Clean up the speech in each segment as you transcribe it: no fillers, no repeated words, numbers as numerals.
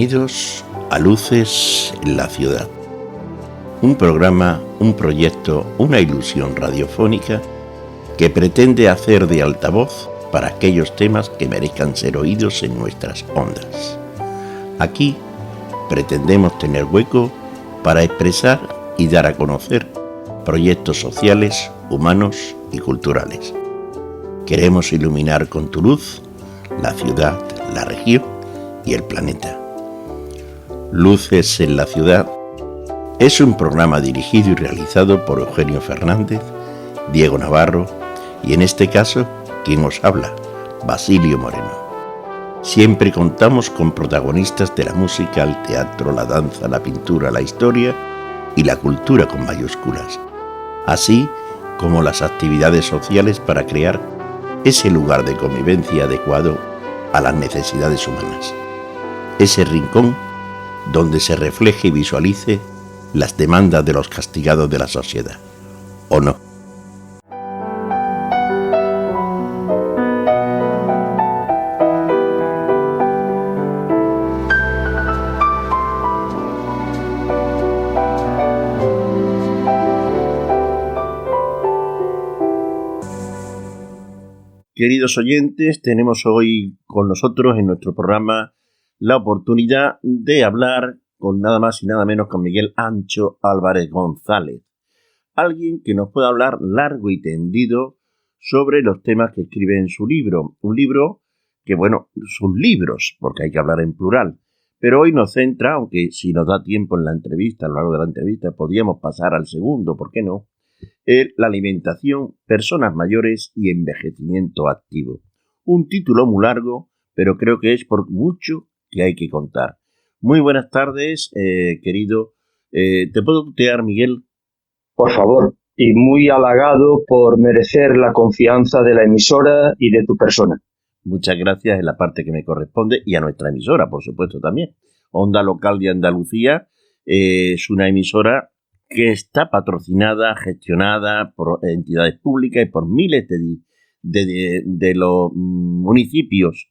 Bienvenidos a Luces en la Ciudad, un programa, un proyecto, una ilusión radiofónica que pretende hacer de altavoz para aquellos temas que merezcan ser oídos en nuestras ondas. Aquí pretendemos tener hueco para expresar y dar a conocer proyectos sociales, humanos y culturales. Queremos iluminar con tu luz la ciudad, la región y el planeta. Luces en la Ciudad es un programa dirigido y realizado por Eugenio Fernández, Diego Navarro y en este caso, quien os habla, Basilio Moreno. Siempre contamos con protagonistas de la música, el teatro, la danza, la pintura, la historia y la cultura con mayúsculas, así como las actividades sociales para crear ese lugar de convivencia adecuado a las necesidades humanas, ese rincón donde se refleje y visualice las demandas de los castigados de la sociedad, ¿o no? Queridos oyentes, tenemos hoy con nosotros en nuestro programa la oportunidad de hablar con nada más y nada menos con Miguel Ancho Álvarez González, alguien que nos pueda hablar largo y tendido sobre los temas que escribe en su libro, un libro que, bueno, sus libros, porque hay que hablar en plural, pero hoy nos centra, aunque si nos da tiempo en la entrevista, a lo largo de la entrevista, podríamos pasar al segundo, ¿por qué no?, la alimentación, personas mayores y envejecimiento activo. Un título muy largo, pero creo que es por mucho que hay que contar. Muy buenas tardes, querido. ¿Te puedo tutear, Miguel? Por favor, y muy halagado por merecer la confianza de la emisora y de tu persona. Muchas gracias en la parte que me corresponde y a nuestra emisora, por supuesto, también. Onda Local de Andalucía es una emisora que está patrocinada, gestionada por entidades públicas y por miles de los municipios,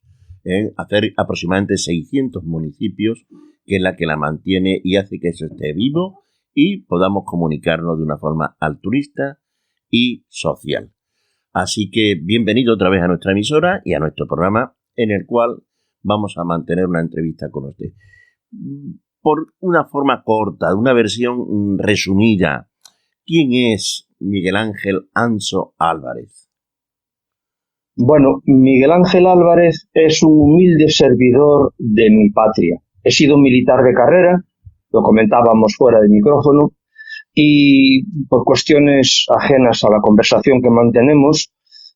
hacer aproximadamente 600 municipios, que es la que la mantiene y hace que eso esté vivo y podamos comunicarnos de una forma altruista y social. Así que bienvenido otra vez a nuestra emisora y a nuestro programa, en el cual vamos a mantener una entrevista con usted. Por una forma corta, una versión resumida, ¿quién es Miguel Ángel Ancho Álvarez? Bueno, Miguel Ángel Álvarez es un humilde servidor de mi patria. He sido militar de carrera, lo comentábamos fuera del micrófono, y por cuestiones ajenas a la conversación que mantenemos,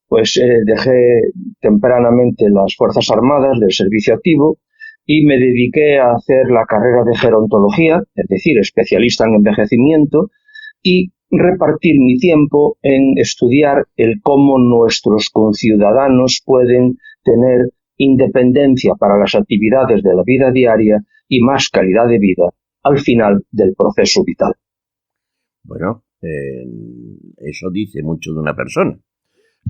pues dejé tempranamente las Fuerzas Armadas del servicio activo y me dediqué a hacer la carrera de gerontología, es decir, especialista en envejecimiento, y repartir mi tiempo en estudiar el cómo nuestros conciudadanos pueden tener independencia para las actividades de la vida diaria y más calidad de vida al final del proceso vital. Bueno, eso dice mucho de una persona.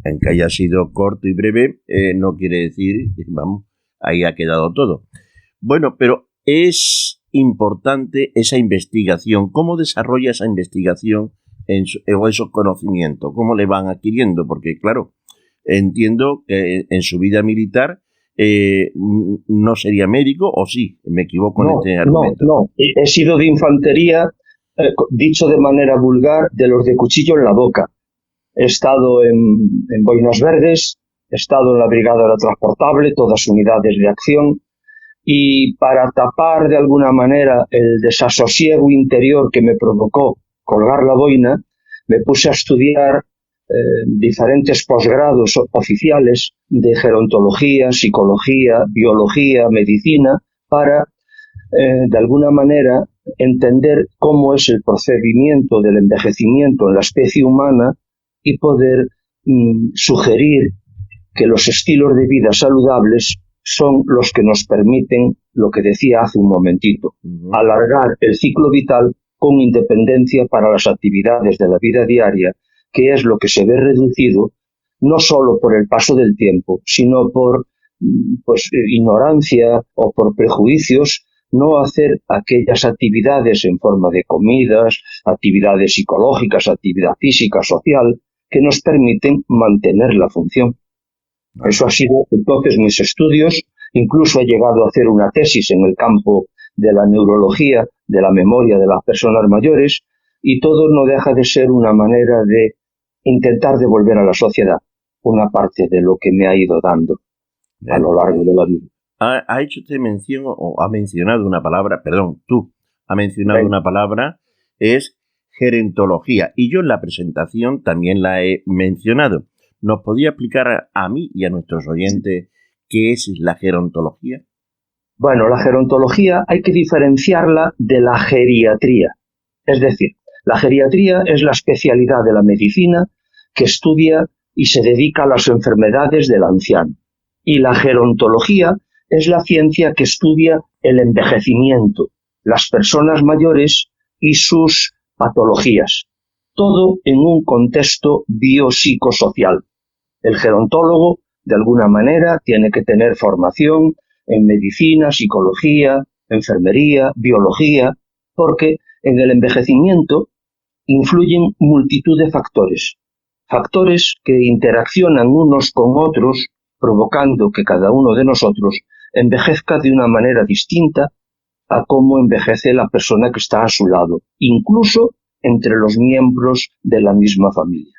En que haya sido corto y breve, no quiere decir, vamos, ahí ha quedado todo. Bueno, pero es importante esa investigación. ¿Cómo desarrolla esa investigación o esos conocimientos? ¿Cómo le van adquiriendo? Porque, claro, entiendo que en su vida militar no sería médico, ¿o sí? ¿Me equivoco en este argumento? No. He sido de infantería, dicho de manera vulgar, de los de cuchillo en la boca. He estado en Boinas Verdes, he estado en la Brigada Aerotransportable, todas unidades de acción, y para tapar de alguna manera el desasosiego interior que me provocó colgar la boina, me puse a estudiar diferentes posgrados oficiales de gerontología, psicología, biología, medicina, para de alguna manera entender cómo es el procedimiento del envejecimiento en la especie humana y poder sugerir que los estilos de vida saludables son los que nos permiten, lo que decía hace un momentito, alargar el ciclo vital con independencia para las actividades de la vida diaria, que es lo que se ve reducido no solo por el paso del tiempo, sino por ignorancia o por prejuicios no hacer aquellas actividades en forma de comidas, actividades psicológicas, actividad física, social, que nos permiten mantener la función. Eso ha sido entonces mis estudios, incluso he llegado a hacer una tesis en el campo de la neurología, de la memoria de las personas mayores, y todo no deja de ser una manera de intentar devolver a la sociedad una parte de lo que me ha ido dando a lo largo de la vida. Ha hecho usted mención, o ha mencionado una palabra, perdón, tú has mencionado una palabra, es gerontología, y yo en la presentación también la he mencionado. ¿Nos podría explicar a mí y a nuestros oyentes qué es la gerontología? Bueno, la gerontología hay que diferenciarla de la geriatría. Es decir, la geriatría es la especialidad de la medicina que estudia y se dedica a las enfermedades del anciano. Y la gerontología es la ciencia que estudia el envejecimiento, las personas mayores y sus patologías. Todo en un contexto biopsicosocial. El gerontólogo, de alguna manera, tiene que tener formación en medicina, psicología, enfermería, biología, porque en el envejecimiento influyen multitud de factores. Factores que interaccionan unos con otros, provocando que cada uno de nosotros envejezca de una manera distinta a cómo envejece la persona que está a su lado, incluso entre los miembros de la misma familia.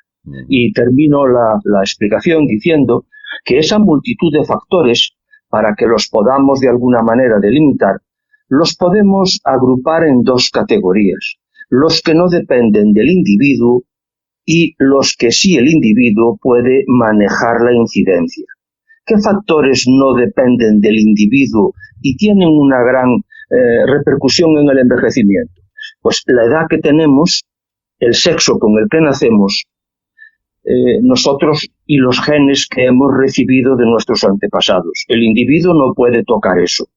Y termino la explicación diciendo que esa multitud de factores, para que los podamos de alguna manera delimitar, los podemos agrupar en dos categorías: los que no dependen del individuo y los que sí el individuo puede manejar la incidencia. ¿Qué factores no dependen del individuo y tienen una gran repercusión en el envejecimiento? Pues la edad que tenemos, el sexo con el que nacemos, nosotros y los genes que hemos recibido de nuestros antepasados. El individuo no puede tocar eso.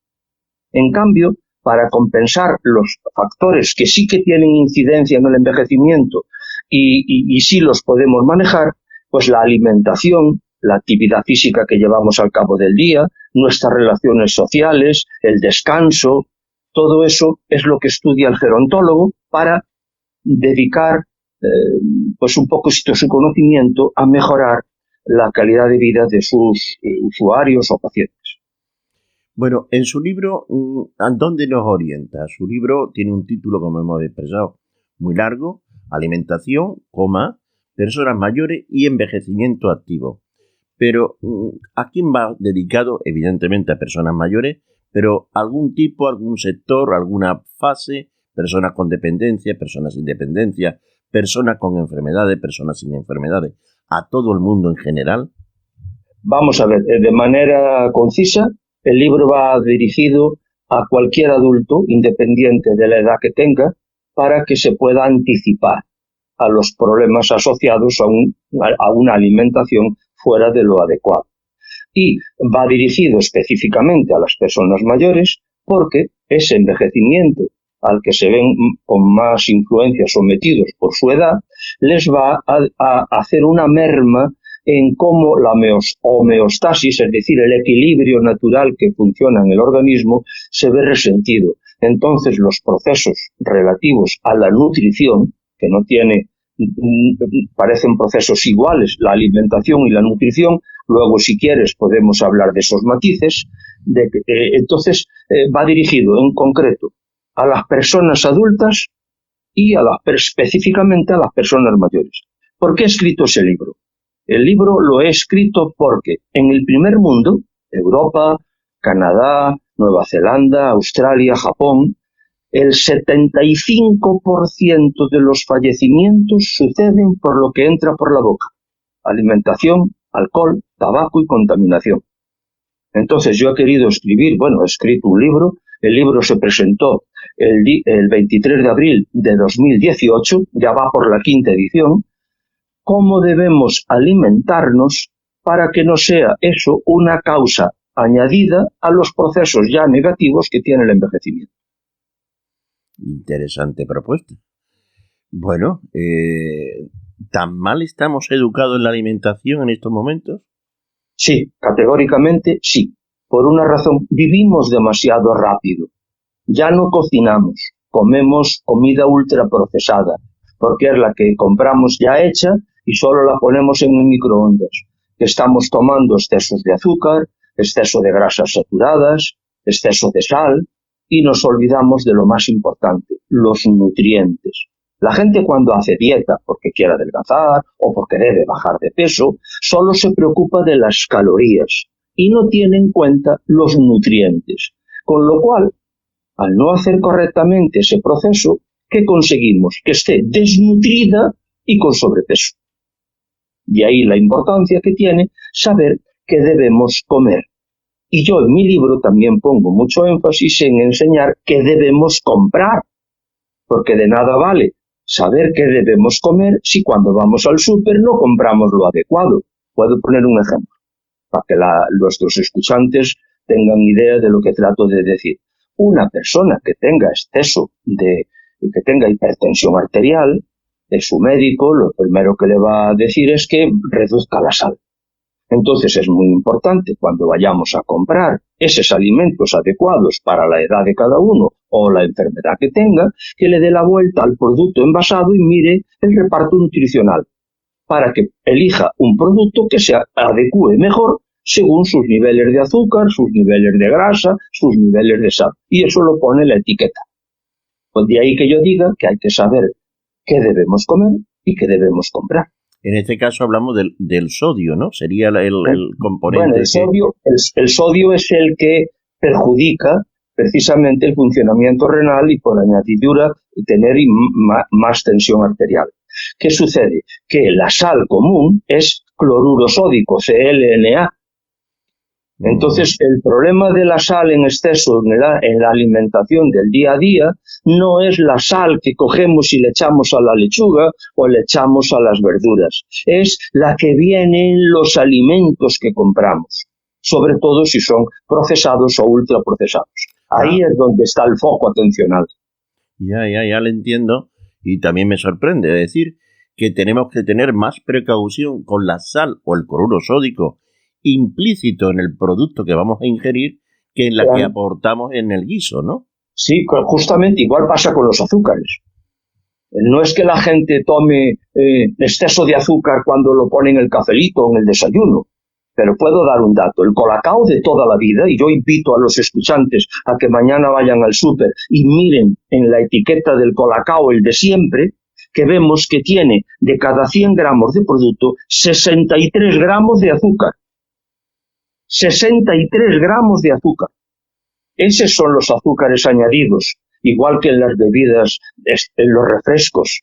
En cambio, para compensar los factores que sí que tienen incidencia en el envejecimiento y sí los podemos manejar, pues la alimentación, la actividad física que llevamos al cabo del día, nuestras relaciones sociales, el descanso, todo eso es lo que estudia el gerontólogo para dedicar pues un poco su conocimiento a mejorar la calidad de vida de sus usuarios o pacientes. Bueno, en su libro, ¿a dónde nos orienta? Su libro tiene un título, como hemos expresado, muy largo: Alimentación, personas mayores y envejecimiento activo. Pero ¿a quién va dedicado? Evidentemente a personas mayores, pero algún tipo, algún sector, alguna fase, personas con dependencia, personas sin dependencia, personas con enfermedades, personas sin enfermedades, a todo el mundo en general. Vamos a ver, de manera concisa, el libro va dirigido a cualquier adulto, independiente de la edad que tenga, para que se pueda anticipar a los problemas asociados a una alimentación fuera de lo adecuado. Y va dirigido específicamente a las personas mayores porque ese envejecimiento al que se ven con más influencia sometidos por su edad, les va a hacer una merma en cómo la homeostasis, es decir, el equilibrio natural que funciona en el organismo, se ve resentido. Entonces, los procesos relativos a la nutrición, que no tiene, parecen procesos iguales, la alimentación y la nutrición, luego, si quieres, podemos hablar de esos matices, entonces va dirigido en concreto a las personas adultas y específicamente a las personas mayores. ¿Por qué he escrito ese libro? El libro lo he escrito porque en el primer mundo, Europa, Canadá, Nueva Zelanda, Australia, Japón, el 75% de los fallecimientos suceden por lo que entra por la boca: alimentación, alcohol, tabaco y contaminación. Entonces yo he querido escribir, he escrito un libro. El libro se presentó el 23 de abril de 2018, ya va por la 5ª edición. ¿Cómo debemos alimentarnos para que no sea eso una causa añadida a los procesos ya negativos que tiene el envejecimiento? Interesante propuesta. Bueno, ¿tan mal estamos educados en la alimentación en estos momentos? Sí, categóricamente sí. Por una razón: vivimos demasiado rápido. ya no cocinamos, comemos comida ultraprocesada, porque es la que compramos ya hecha y solo la ponemos en el microondas. Estamos tomando excesos de azúcar, exceso de grasas saturadas, exceso de sal, y nos olvidamos de lo más importante, los nutrientes. La gente cuando hace dieta porque quiere adelgazar o porque debe bajar de peso, solo se preocupa de las calorías y no tiene en cuenta los nutrientes. Con lo cual, al no hacer correctamente ese proceso, ¿qué conseguimos? Que esté desnutrida y con sobrepeso. De ahí la importancia que tiene saber qué debemos comer. Y yo en mi libro también pongo mucho énfasis en enseñar qué debemos comprar, porque de nada vale saber qué debemos comer si cuando vamos al súper no compramos lo adecuado. Puedo poner un ejemplo para que nuestros escuchantes tengan idea de lo que trato de decir. Una persona que tenga que tenga hipertensión arterial, su médico lo primero que le va a decir es que reduzca la sal. Entonces es muy importante cuando vayamos a comprar esos alimentos adecuados para la edad de cada uno o la enfermedad que tenga, que le dé la vuelta al producto envasado y mire el reparto nutricional para que elija un producto que se adecue mejor según sus niveles de azúcar, sus niveles de grasa, sus niveles de sal. Y eso lo pone la etiqueta. Pues de ahí que yo diga que hay que saber qué debemos comer y qué debemos comprar. En este caso hablamos del sodio, ¿no? Sería el componente. Bueno, el sodio es el que perjudica precisamente el funcionamiento renal y por añadidura tener más tensión arterial. ¿Qué sucede? Que la sal común es cloruro sódico, ClNa. Entonces, el problema de la sal en exceso en la alimentación del día a día no es la sal que cogemos y le echamos a la lechuga o le echamos a las verduras. Es la que viene en los alimentos que compramos, sobre todo si son procesados o ultraprocesados. Ahí es donde está el foco atencional. Ya le entiendo. Y también me sorprende decir que tenemos que tener más precaución con la sal o el cloruro sódico implícito en el producto que vamos a ingerir que en la que aportamos en el guiso, ¿no? Sí, justamente igual pasa con los azúcares. No es que la gente tome exceso de azúcar cuando lo pone en el cafelito o en el desayuno, pero puedo dar un dato. El Colacao de toda la vida, y yo invito a los escuchantes a que mañana vayan al súper y miren en la etiqueta del Colacao, el de siempre, que vemos que tiene de cada 100 gramos de producto 63 gramos de azúcar. 63 gramos de azúcar. Esos son los azúcares añadidos, igual que en las bebidas, en los refrescos.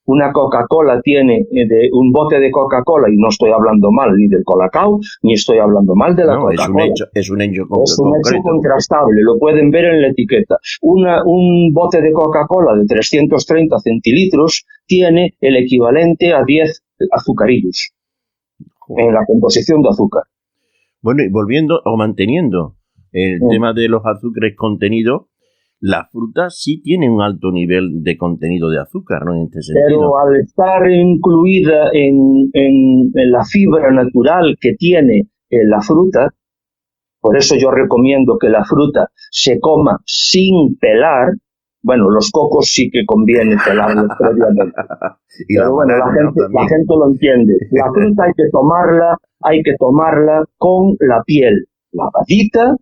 Una Coca-Cola tiene un bote de Coca-Cola, y no estoy hablando mal ni del Colacao, ni estoy hablando mal de la Coca-Cola. Es un hecho contrastable, lo pueden ver en la etiqueta. Un bote de Coca-Cola de 330 centilitros tiene el equivalente a 10 azucarillos en la composición de azúcar. Bueno, y volviendo o manteniendo el tema de los azúcares contenidos, la fruta sí tiene un alto nivel de contenido de azúcar, ¿no? En este sentido. Pero al estar incluida en la fibra natural que tiene la fruta, por eso yo recomiendo que la fruta se coma sin pelar. Bueno, los cocos sí que conviene pelarlos previamente. Pero bueno, la gente lo entiende. La fruta hay que tomarla con la piel lavadita,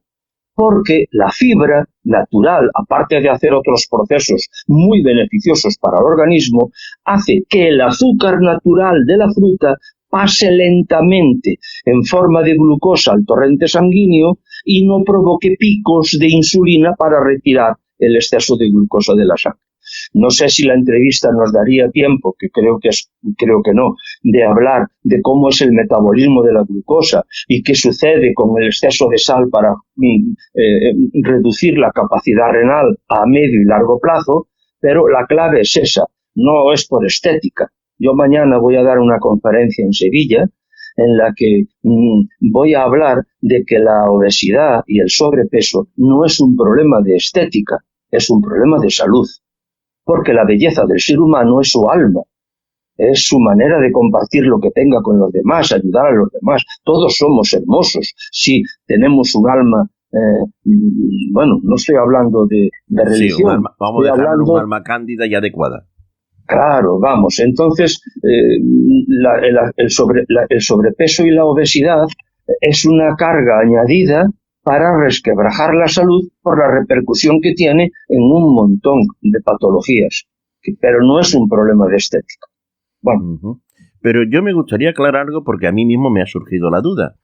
porque la fibra natural, aparte de hacer otros procesos muy beneficiosos para el organismo, hace que el azúcar natural de la fruta pase lentamente en forma de glucosa al torrente sanguíneo y no provoque picos de insulina para retirar el exceso de glucosa de la sangre. No sé si la entrevista nos daría tiempo, que creo que no, de hablar de cómo es el metabolismo de la glucosa y qué sucede con el exceso de sal para reducir la capacidad renal a medio y largo plazo, pero la clave es esa, no es por estética. Yo mañana voy a dar una conferencia en Sevilla en la que voy a hablar de que la obesidad y el sobrepeso no es un problema de estética, es un problema de salud. Porque la belleza del ser humano es su alma, es su manera de compartir lo que tenga con los demás, ayudar a los demás. Todos somos hermosos si tenemos un alma bueno, no estoy hablando de religión. Sí, vamos a dejar un alma cándida y adecuada. Claro, vamos. Entonces, el sobrepeso y la obesidad es una carga añadida para resquebrajar la salud por la repercusión que tiene en un montón de patologías. Pero no es un problema de estética. Bueno. Pero yo me gustaría aclarar algo porque a mí mismo me ha surgido la duda.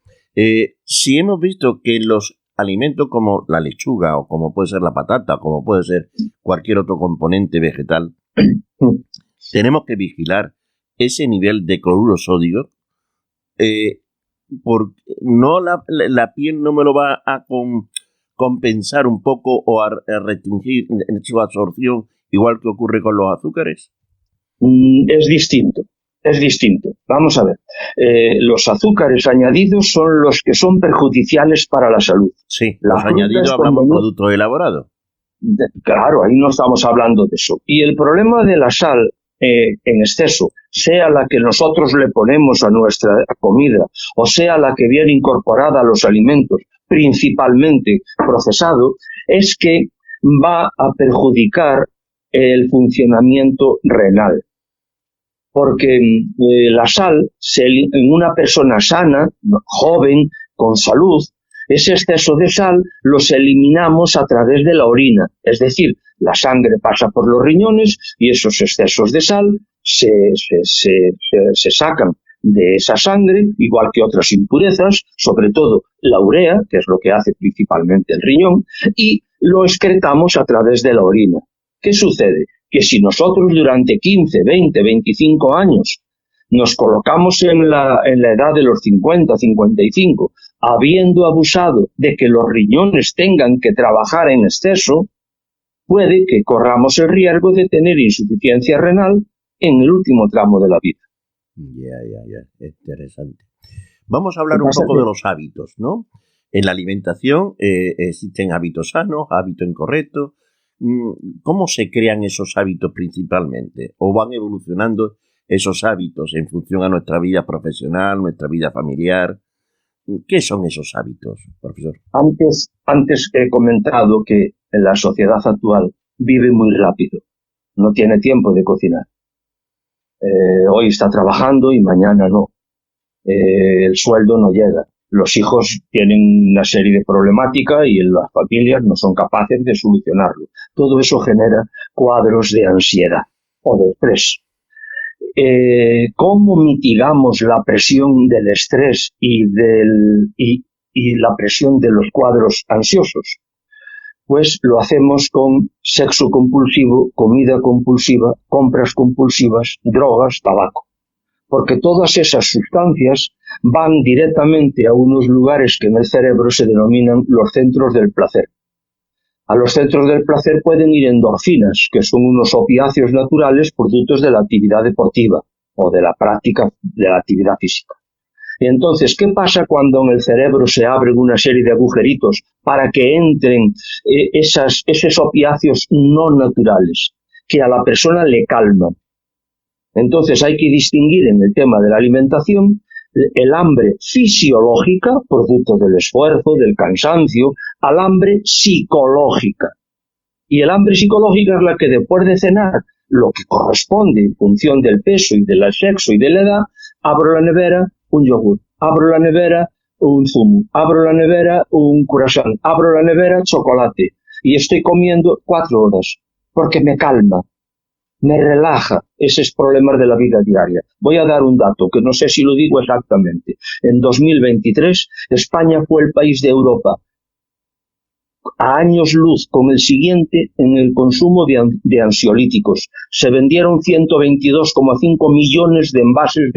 Si hemos visto que los alimentos como la lechuga o como puede ser la patata o como puede ser cualquier otro componente vegetal, tenemos que vigilar ese nivel de cloruro sódico, porque no la piel no me lo va a compensar un poco o a restringir en su absorción, igual que ocurre con los azúcares. Es distinto. Vamos a ver. Los azúcares añadidos son los que son perjudiciales para la salud. Sí, los añadidos hablamos de productos elaborados. Claro, ahí no estamos hablando de eso. Y el problema de la sal en exceso, sea la que nosotros le ponemos a nuestra comida o sea la que viene incorporada a los alimentos, principalmente procesado, es que va a perjudicar el funcionamiento renal. Porque la sal, en una persona sana, joven, con salud, ese exceso de sal los eliminamos a través de la orina. Es decir, la sangre pasa por los riñones y esos excesos de sal se sacan de esa sangre, igual que otras impurezas, sobre todo la urea, que es lo que hace principalmente el riñón, y lo excretamos a través de la orina. ¿Qué sucede? Que si nosotros durante 15, 20, 25 años nos colocamos en la edad de los 50, 55, habiendo abusado de que los riñones tengan que trabajar en exceso, puede que corramos el riesgo de tener insuficiencia renal en el último tramo de la vida. Ya, interesante. Vamos a hablar un poco de los hábitos, ¿no? En la alimentación existen hábitos sanos, hábitos incorrectos. ¿Cómo se crean esos hábitos principalmente? ¿O van evolucionando esos hábitos en función a nuestra vida profesional, nuestra vida familiar? ¿Qué son esos hábitos, profesor? Antes he comentado que la sociedad actual vive muy rápido, no tiene tiempo de cocinar. Hoy está trabajando y mañana no. El sueldo no llega. Los hijos tienen una serie de problemáticas y las familias no son capaces de solucionarlo. Todo eso genera cuadros de ansiedad o de estrés. ¿Cómo mitigamos la presión del estrés y la presión de los cuadros ansiosos? Pues lo hacemos con sexo compulsivo, comida compulsiva, compras compulsivas, drogas, tabaco. Porque todas esas sustancias van directamente a unos lugares que en el cerebro se denominan los centros del placer. A los centros del placer pueden ir endorfinas, que son unos opiáceos naturales productos de la actividad deportiva o de la práctica de la actividad física. Y entonces, ¿qué pasa cuando en el cerebro se abren una serie de agujeritos para que entren esos opiáceos no naturales, que a la persona le calman? Entonces hay que distinguir en el tema de la alimentación el hambre fisiológica, producto del esfuerzo, del cansancio, al hambre psicológica. Y el hambre psicológica es la que después de cenar, lo que corresponde en función del peso y del sexo y de la edad, abro la nevera, un yogur, abro la nevera, un zumo, abro la nevera, un croissant, abro la nevera, chocolate. Y estoy comiendo 4 horas, porque me calma. Me relaja esos problemas de la vida diaria. Voy a dar un dato, que no sé si lo digo exactamente. En 2023, España fue el país de Europa a años luz con el siguiente en el consumo de ansiolíticos. Se vendieron 122,5 millones de envases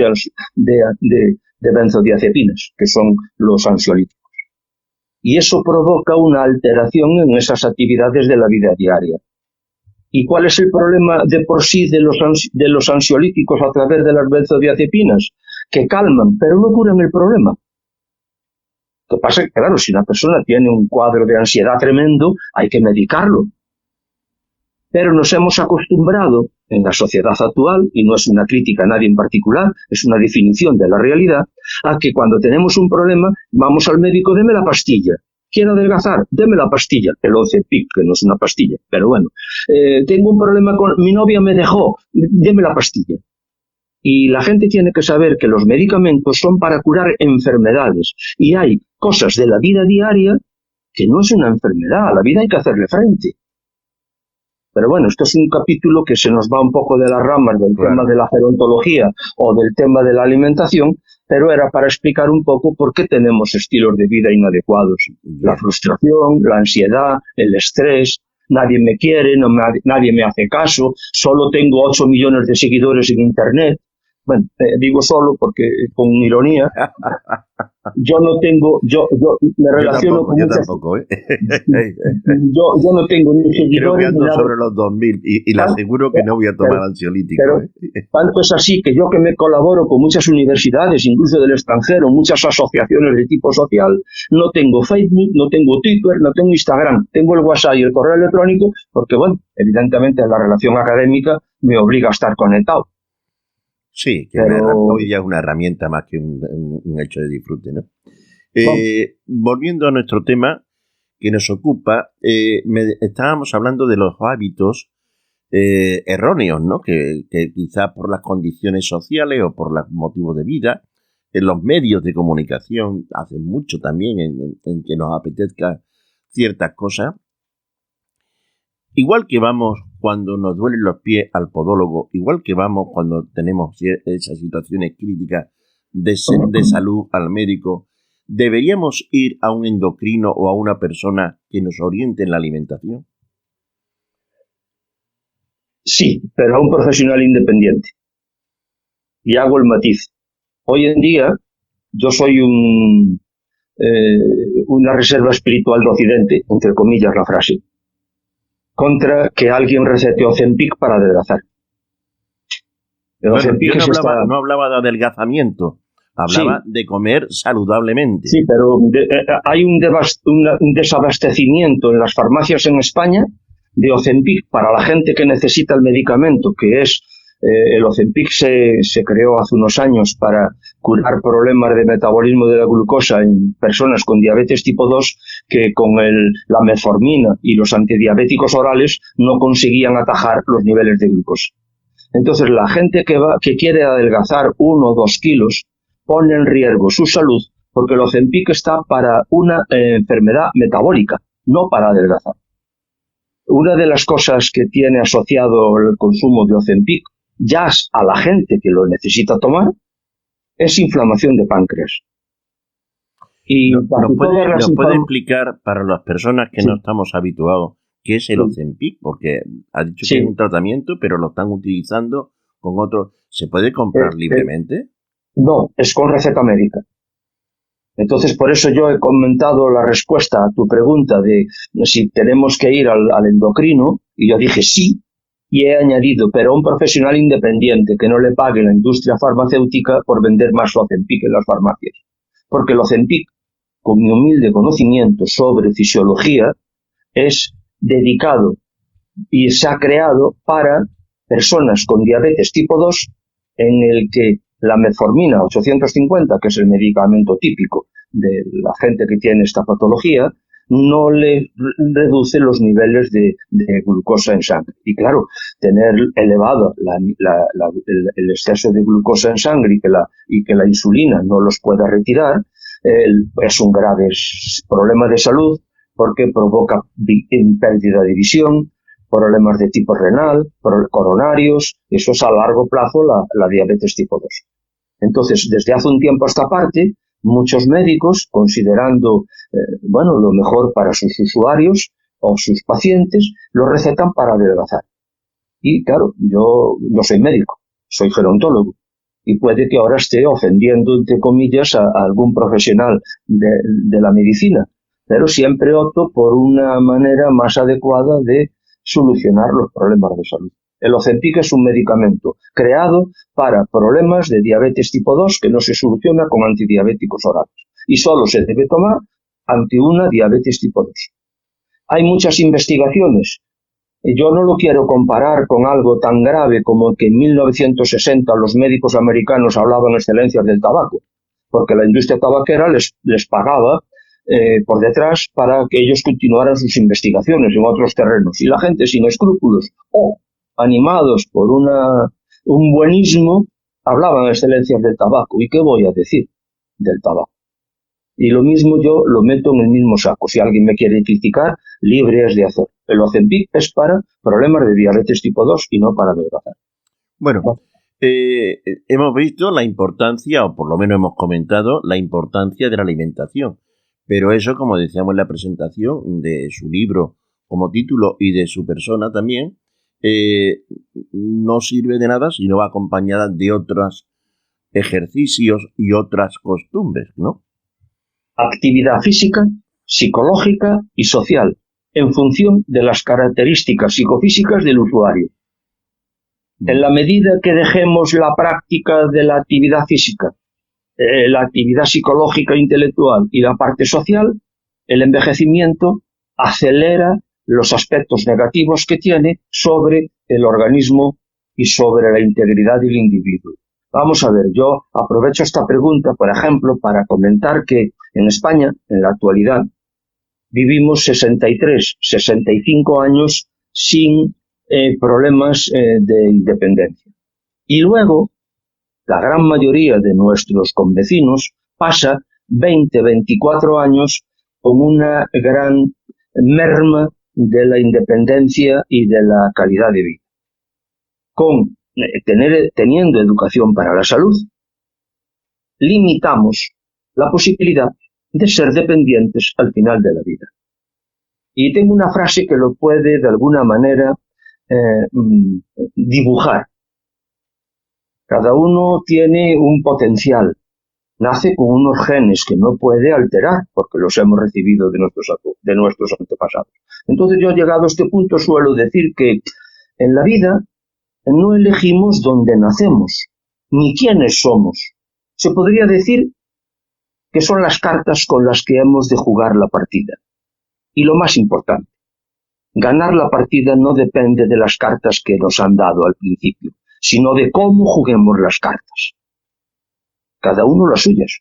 de benzodiazepinas, que son los ansiolíticos. Y eso provoca una alteración en esas actividades de la vida diaria. ¿Y cuál es el problema de por sí de los ansiolíticos a través de las benzodiazepinas? Que calman, pero no curan el problema. Lo que pasa es que, claro, si una persona tiene un cuadro de ansiedad tremendo, hay que medicarlo. Pero nos hemos acostumbrado en la sociedad actual, y no es una crítica a nadie en particular, es una definición de la realidad, a que cuando tenemos un problema, vamos al médico, deme la pastilla. quiero adelgazar, deme la pastilla, el Ozempic, que no es una pastilla, pero bueno. Tengo un problema con mi novia, me dejó, deme la pastilla. Y la gente tiene que saber que los medicamentos son para curar enfermedades. Y hay cosas de la vida diaria que no es una enfermedad, a la vida hay que hacerle frente. Pero bueno, esto es un capítulo que se nos va un poco de las ramas del tema de la gerontología o del tema de la alimentación, pero era para explicar un poco por qué tenemos estilos de vida inadecuados. La frustración, la ansiedad, el estrés, nadie me quiere, nadie me hace caso, solo tengo 8 millones de seguidores en Internet. Bueno, digo solo porque con ironía. Yo no tengo, yo me relaciono con yo tampoco, ¿eh? yo no tengo ni seguidores. Creo que ando sobre los 2000 y le aseguro que no voy a tomar ansiolítico. Pero tanto es así que yo que me colaboro con muchas universidades, incluso del extranjero, muchas asociaciones de tipo social, no tengo Facebook, no tengo Twitter, no tengo Instagram, tengo el WhatsApp y el correo electrónico porque, bueno, evidentemente la relación académica me obliga a estar conectado. Sí, que hoy ya es una herramienta más que un hecho de disfrute, ¿no? Volviendo a nuestro tema que nos ocupa, estábamos hablando de los hábitos erróneos, ¿no? Que quizás por las condiciones sociales o por los motivos de vida, en los medios de comunicación hacen mucho también en que nos apetezca ciertas cosas. Igual que vamos cuando nos duelen los pies al podólogo, igual que vamos cuando tenemos esas situaciones críticas de salud al médico, ¿deberíamos ir a un endocrino o a una persona que nos oriente en la alimentación? Sí, pero a un profesional independiente. Y hago el matiz. Hoy en día yo soy una reserva espiritual de Occidente, entre comillas la frase, contra que alguien recete Ozempic para adelgazar. Bueno, yo no hablaba de adelgazamiento, hablaba de comer saludablemente. Sí, pero hay un desabastecimiento en las farmacias en España de Ozempic para la gente que necesita el medicamento, que es el Ozempic se creó hace unos años para curar problemas de metabolismo de la glucosa en personas con diabetes tipo 2 que con la metformina y los antidiabéticos orales no conseguían atajar los niveles de glucosa. Entonces la gente que quiere adelgazar 1 o 2 kilos pone en riesgo su salud porque el Ozempic está para una enfermedad metabólica, no para adelgazar. Una de las cosas que tiene asociado el consumo de Ozempic ya a la gente que lo necesita tomar es inflamación de páncreas. Y ¿Nos puede explicar para las personas que no estamos habituados qué es el Ozempic? Porque ha dicho que es un tratamiento, pero lo están utilizando con otro. ¿Se puede comprar libremente? No, es con receta médica. Entonces, por eso yo he comentado la respuesta a tu pregunta de si tenemos que ir al endocrino, y yo dije sí, y he añadido, pero a un profesional independiente que no le pague la industria farmacéutica por vender más Ozempic en las farmacias. Porque el Ozempic, con mi humilde conocimiento sobre fisiología, es dedicado y se ha creado para personas con diabetes tipo 2 en el que la metformina 850, que es el medicamento típico de la gente que tiene esta patología, no le reduce los niveles de glucosa en sangre. Y claro, tener elevado el exceso de glucosa en sangre y que la insulina no los pueda retirar, es un grave problema de salud porque provoca pérdida de visión, problemas de tipo renal, coronarios, y eso es a largo plazo la diabetes tipo 2. Entonces, desde hace un tiempo a esta parte, muchos médicos, considerando lo mejor para sus usuarios o sus pacientes, lo recetan para adelgazar. Y claro, yo no soy médico, soy gerontólogo, y puede que ahora esté ofendiendo, entre comillas, a algún profesional de la medicina, pero siempre opto por una manera más adecuada de solucionar los problemas de salud. El Ozempic es un medicamento creado para problemas de diabetes tipo 2 que no se soluciona con antidiabéticos orales y solo se debe tomar ante una diabetes tipo 2. Hay muchas investigaciones. Yo no lo quiero comparar con algo tan grave como que en 1960 los médicos americanos hablaban excelencias del tabaco, porque la industria tabaquera les pagaba por detrás para que ellos continuaran sus investigaciones en otros terrenos. Y la gente sin escrúpulos o animados por un buenismo hablaban excelencias del tabaco. ¿Y qué voy a decir del tabaco? Y lo mismo yo lo meto en el mismo saco. Si alguien me quiere criticar, libre es de hacer. El Ozempic es para problemas de diabetes tipo 2 y no para adelgazar. Bueno, hemos visto la importancia, o por lo menos hemos comentado, la importancia de la alimentación. Pero eso, como decíamos en la presentación de su libro como título y de su persona también, no sirve de nada si no va acompañada de otros ejercicios y otras costumbres, ¿no? Actividad física, psicológica y social, en función de las características psicofísicas del usuario. En la medida que dejemos la práctica de la actividad física, la actividad psicológica e intelectual y la parte social, el envejecimiento acelera los aspectos negativos que tiene sobre el organismo y sobre la integridad del individuo. Vamos a ver, yo aprovecho esta pregunta, por ejemplo, para comentar que en España, en la actualidad, vivimos 63, 65 años sin problemas de independencia. Y luego, la gran mayoría de nuestros convecinos pasa 20, 24 años con una gran merma de la independencia y de la calidad de vida. Teniendo educación para la salud, limitamos la posibilidad de ser dependientes al final de la vida. Y tengo una frase que lo puede de alguna manera dibujar. Cada uno tiene un potencial, nace con unos genes que no puede alterar porque los hemos recibido de nuestros antepasados. Entonces yo, llegado a este punto, suelo decir que en la vida no elegimos dónde nacemos, ni quiénes somos. Se podría decir que son las cartas con las que hemos de jugar la partida. Y lo más importante, ganar la partida no depende de las cartas que nos han dado al principio, sino de cómo juguemos las cartas. Cada uno las suyas.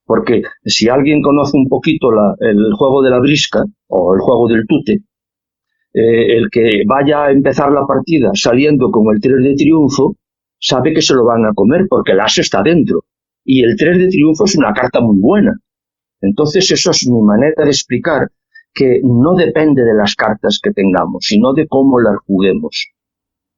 Porque si alguien conoce un poquito el juego de la brisca o el juego del tute, el que vaya a empezar la partida saliendo con el 3 de triunfo, sabe que se lo van a comer porque el as está dentro. Y el 3 de triunfo es una carta muy buena. Entonces eso es mi manera de explicar que no depende de las cartas que tengamos, sino de cómo las juguemos.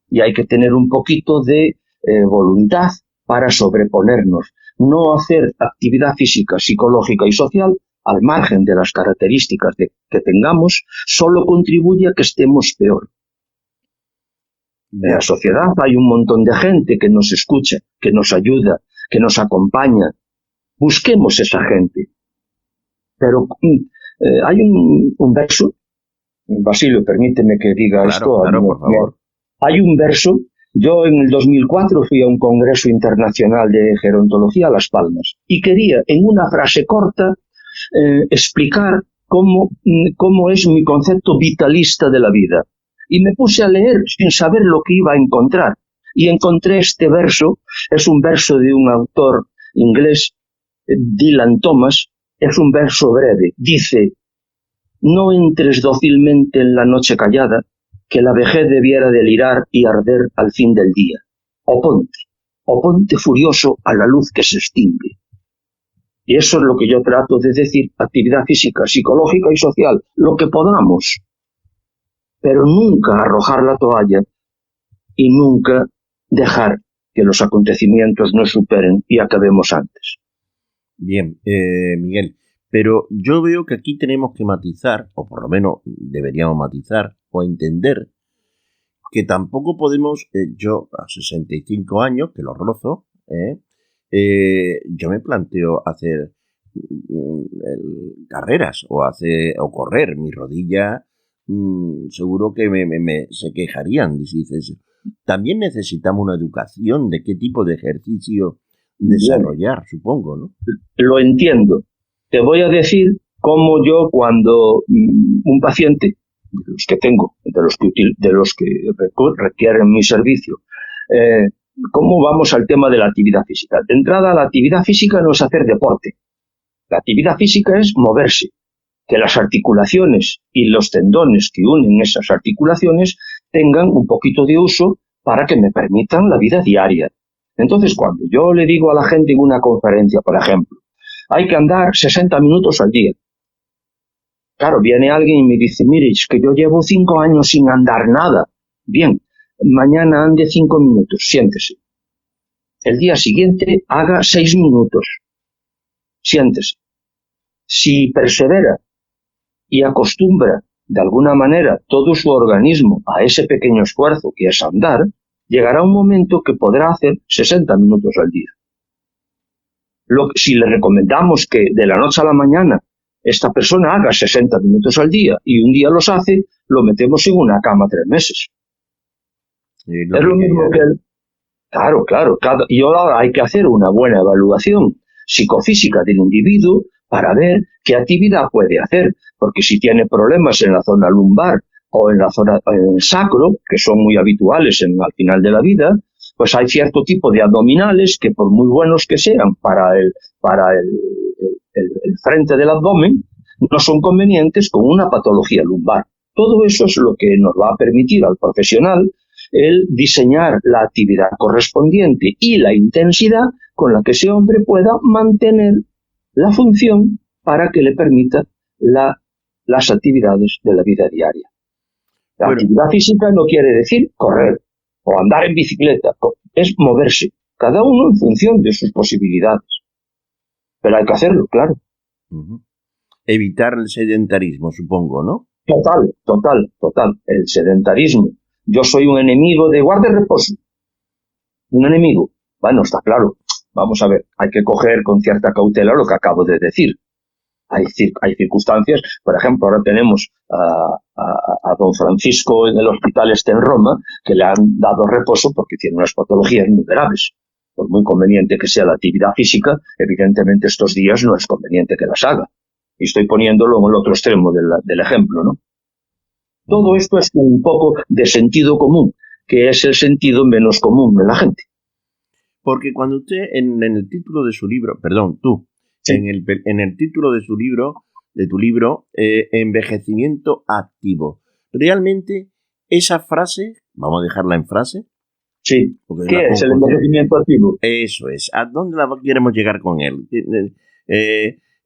Y hay que tener un poquito de voluntad para sobreponernos. No hacer actividad física, psicológica y social al margen de las características que tengamos, solo contribuye a que estemos peor. En la sociedad hay un montón de gente que nos escucha, que nos ayuda, que nos acompaña. Busquemos esa gente. Pero hay un verso, Basilio, permíteme que diga esto. Claro, por favor. Hay un verso. Yo en el 2004 fui a un congreso internacional de gerontología a Las Palmas y quería en una frase corta explicar cómo es mi concepto vitalista de la vida. Y me puse a leer sin saber lo que iba a encontrar. Y encontré este verso, es un verso de un autor inglés, Dylan Thomas, es un verso breve. Dice: no entres dócilmente en la noche callada, que la vejez debiera delirar y arder al fin del día. Oponte furioso a la luz que se extingue. Y eso es lo que yo trato de decir: actividad física, psicológica y social, lo que podamos. Pero nunca arrojar la toalla y nunca dejar que los acontecimientos nos superen y acabemos antes. Bien, Miguel, pero yo veo que aquí tenemos que matizar, o por lo menos deberíamos matizar o entender que tampoco podemos, yo a 65 años, que lo rozo, yo me planteo hacer carreras o correr. Mi rodilla seguro que se quejarían. Dices, también necesitamos una educación de qué tipo de ejercicio desarrollar, supongo, ¿no? Lo entiendo. Te voy a decir cómo yo, cuando un paciente, de los que tengo, de los que requieren mi servicio, cómo vamos al tema de la actividad física. De entrada, la actividad física no es hacer deporte. La actividad física es moverse, que las articulaciones y los tendones que unen esas articulaciones tengan un poquito de uso para que me permitan la vida diaria. Entonces, cuando yo le digo a la gente en una conferencia, por ejemplo, hay que andar 60 minutos al día. Claro, viene alguien y me dice, mire, es que yo llevo 5 años sin andar nada. Bien, mañana ande 5 minutos, siéntese. El día siguiente haga 6 minutos, siéntese. Si persevera y acostumbra de alguna manera todo su organismo a ese pequeño esfuerzo que es andar, llegará un momento que podrá hacer 60 minutos al día. Si le recomendamos que de la noche a la mañana esta persona haga 60 minutos al día y un día los hace, lo metemos en una cama 3 meses. Es lo mismo que él. Claro. Y ahora hay que hacer una buena evaluación psicofísica del individuo para ver qué actividad puede hacer, porque si tiene problemas en la zona lumbar o en la zona sacro, que son muy habituales al final de la vida, pues hay cierto tipo de abdominales que, por muy buenos que sean para el frente del abdomen, no son convenientes con una patología lumbar. Todo eso es lo que nos va a permitir al profesional el diseñar la actividad correspondiente y la intensidad con la que ese hombre pueda mantener la función para que le permita las actividades de la vida diaria. La actividad física no quiere decir correr o andar en bicicleta, es moverse, cada uno en función de sus posibilidades. Pero hay que hacerlo, claro. Evitar el sedentarismo, supongo, ¿no? Total. El sedentarismo. Yo soy un enemigo de guarda y reposo. Un enemigo. Bueno, está claro. Vamos a ver, hay que coger con cierta cautela lo que acabo de decir. Hay circunstancias, por ejemplo, ahora tenemos a don Francisco en el hospital en Roma, que le han dado reposo porque tiene unas patologías muy graves. Por muy conveniente que sea la actividad física, evidentemente estos días no es conveniente que las haga. Y estoy poniéndolo en el otro extremo del ejemplo, ¿no? Todo esto es un poco de sentido común, que es el sentido menos común de la gente. Porque cuando usted en el título de su libro, sí. en el título de tu libro, envejecimiento activo, realmente esa frase, vamos a dejarla en frase. Sí, ¿qué es el envejecimiento activo? Eso es, ¿a dónde queremos llegar con él?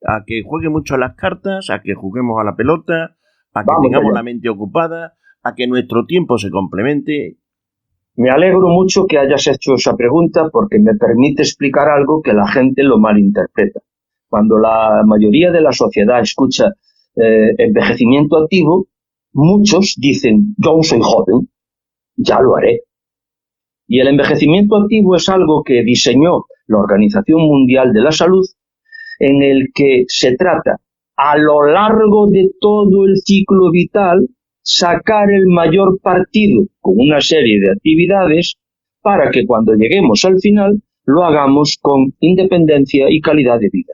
A que juegue mucho a las cartas, a que juguemos a la pelota, a que tengamos la mente ocupada, a que nuestro tiempo se complemente. Me alegro mucho que hayas hecho esa pregunta porque me permite explicar algo que la gente lo malinterpreta. Cuando la mayoría de la sociedad escucha envejecimiento activo, muchos dicen, yo aún soy joven, ya lo haré. Y el envejecimiento activo es algo que diseñó la Organización Mundial de la Salud, en el que se trata, a lo largo de todo el ciclo vital, sacar el mayor partido con una serie de actividades para que cuando lleguemos al final lo hagamos con independencia y calidad de vida.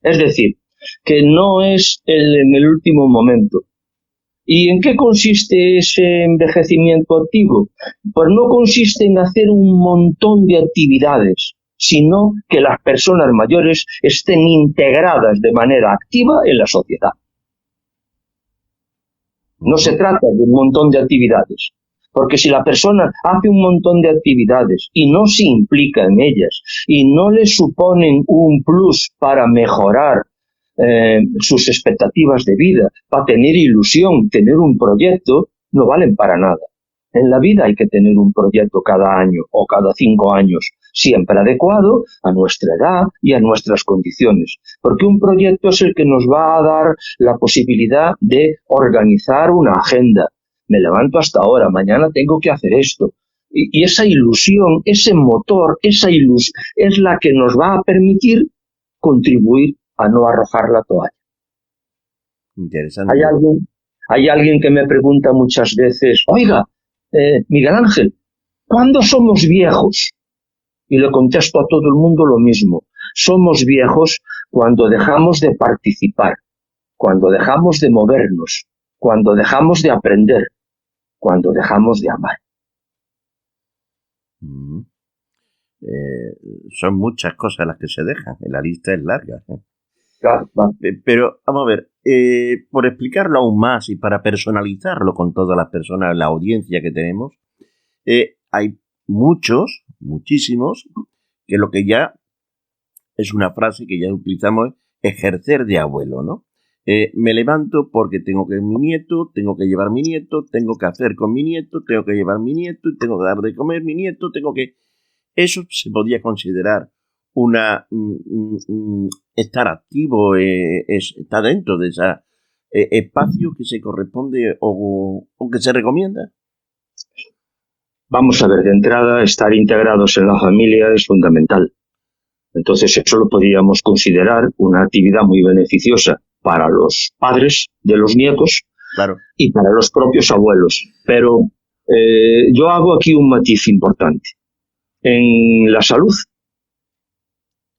Es decir, que no es en el último momento. ¿Y en qué consiste ese envejecimiento activo? Pues no consiste en hacer un montón de actividades, sino que las personas mayores estén integradas de manera activa en la sociedad. No se trata de un montón de actividades, porque si la persona hace un montón de actividades y no se implica en ellas y no le suponen un plus para mejorar sus expectativas de vida, para tener ilusión, tener un proyecto, no valen para nada. En la vida hay que tener un proyecto cada año o cada 5 años, siempre adecuado a nuestra edad y a nuestras condiciones, porque un proyecto es el que nos va a dar la posibilidad de organizar una agenda. Me levanto hasta ahora, mañana tengo que hacer esto. Y esa ilusión, ese motor, esa ilusión es la que nos va a permitir contribuir a no arrojar la toalla. Interesante. Hay alguien que me pregunta muchas veces, oiga, Miguel Ángel, ¿cuándo somos viejos? Y le contesto a todo el mundo lo mismo. Somos viejos cuando dejamos de participar, cuando dejamos de movernos, cuando dejamos de aprender, cuando dejamos de amar. Son muchas cosas las que se dejan, la lista es larga. Claro, claro. Pero, vamos a ver, por explicarlo aún más y para personalizarlo con todas las personas, la audiencia que tenemos, hay muchísimos, que lo que ya es una frase que ya utilizamos, ejercer de abuelo, ¿no? Me levanto porque tengo que mi nieto, tengo que llevar mi nieto, tengo que hacer con mi nieto, tengo que llevar mi nieto, tengo que dar de comer mi nieto, tengo que... Eso se podría considerar estar activo, está dentro de ese espacio que se corresponde o que se recomienda. Vamos a ver, de entrada, estar integrados en la familia es fundamental. Entonces, eso lo podríamos considerar una actividad muy beneficiosa para los padres de los nietos, claro, y para los propios abuelos. Pero yo hago aquí un matiz importante. En la salud,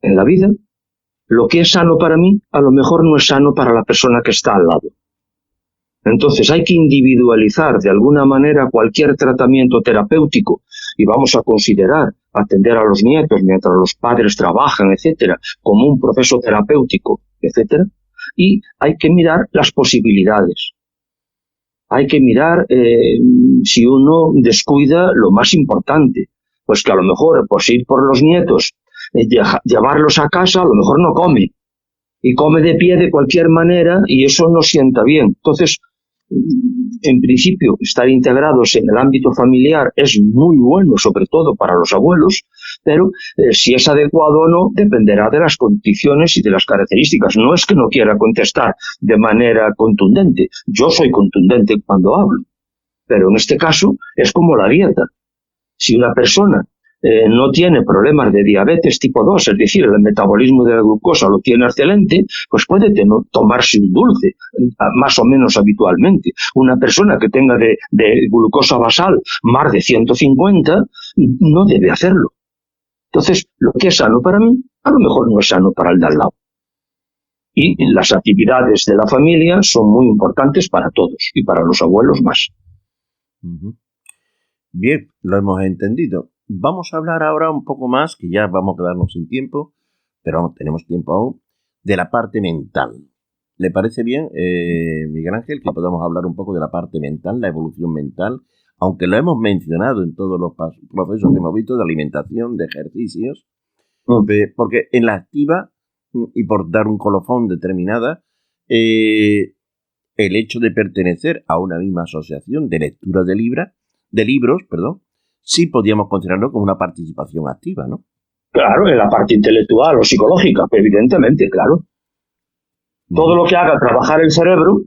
en la vida, lo que es sano para mí, a lo mejor no es sano para la persona que está al lado. Entonces hay que individualizar de alguna manera cualquier tratamiento terapéutico y vamos a considerar atender a los nietos mientras los padres trabajan, etcétera, como un proceso terapéutico, etcétera. Y hay que mirar las posibilidades. Hay que mirar si uno descuida lo más importante, pues que a lo mejor pues ir por los nietos, llevarlos a casa, a lo mejor no come, y come de pie de cualquier manera y eso no sienta bien. Entonces, en principio, estar integrados en el ámbito familiar es muy bueno, sobre todo para los abuelos, pero si es adecuado o no dependerá de las condiciones y de las características. No es que no quiera contestar de manera contundente, yo soy contundente cuando hablo, pero en este caso es como la dieta. Si una persona no tiene problemas de diabetes tipo 2, es decir, el metabolismo de la glucosa lo tiene excelente, pues puede tomarse un dulce, más o menos habitualmente. Una persona que tenga de glucosa basal más de 150, no debe hacerlo. Entonces, lo que es sano para mí, a lo mejor no es sano para el de al lado. Y las actividades de la familia son muy importantes para todos, y para los abuelos más. Bien, lo hemos entendido. Vamos a hablar ahora un poco más, que ya vamos a quedarnos sin tiempo, pero no tenemos tiempo aún, de la parte mental. ¿Le parece bien, Miguel Ángel, que podamos hablar un poco de la parte mental, la evolución mental? Aunque lo hemos mencionado en todos los procesos que hemos visto de alimentación, de ejercicios, porque en la activa, y por dar un colofón determinada, el hecho de pertenecer a una misma asociación de lectura de libros, sí podíamos considerarlo como una participación activa, ¿no? Claro, en la parte intelectual o psicológica, evidentemente, claro. Todo lo que haga trabajar el cerebro,